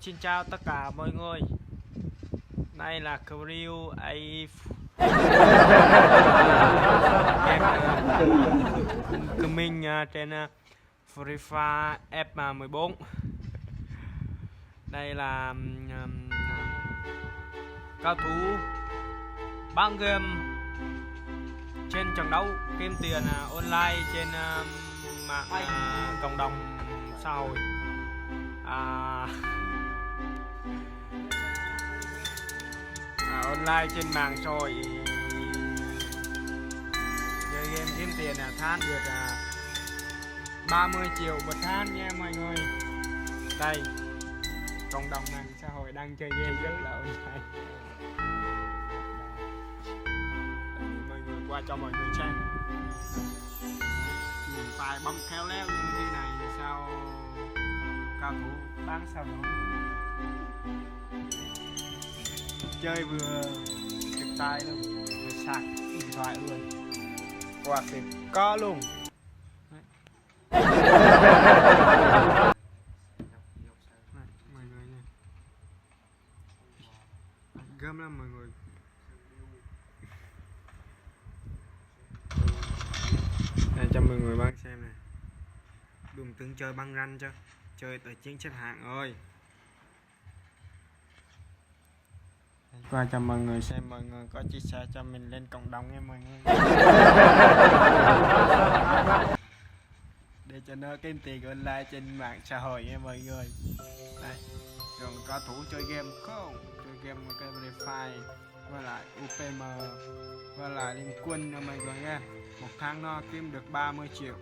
Xin chào tất cả mọi người. Đây là Crew A Coming trên Free Fire F14. Đây là cao thủ băng game trên trận đấu kiếm tiền online trên mạng cộng đồng xã hội. Online trên mạng xã hội chơi game kiếm tiền tháng được 30 triệu một tháng nha mọi người. Đây cộng đồng mạng xã hội đang chơi game rất là online. Mọi người qua cho mọi người xem. Phải bấm khéo léo như thế này thì sao cao thủ bán sao nó chơi vừa trực tay luôn, vừa sạc điện thoại luôn, quạt thì có luôn. Mọi người nha, gớm lắm mọi người. Đây cho mọi người bác xem này, đừng tưởng chơi băng ranh chứ, chơi tới chiến xếp hạng ơi. Qua cho mọi người xem, mọi người có chia sẻ cho mình lên cộng đồng nha mọi người. Để cho nó kiếm tiền online trên mạng xã hội nha mọi người. Đây, rồi có thủ chơi game không? Chơi game cái Free Fire với lại UPM với lại Liên Quân nha mọi người nha. Một tháng nó kiếm được 30 triệu.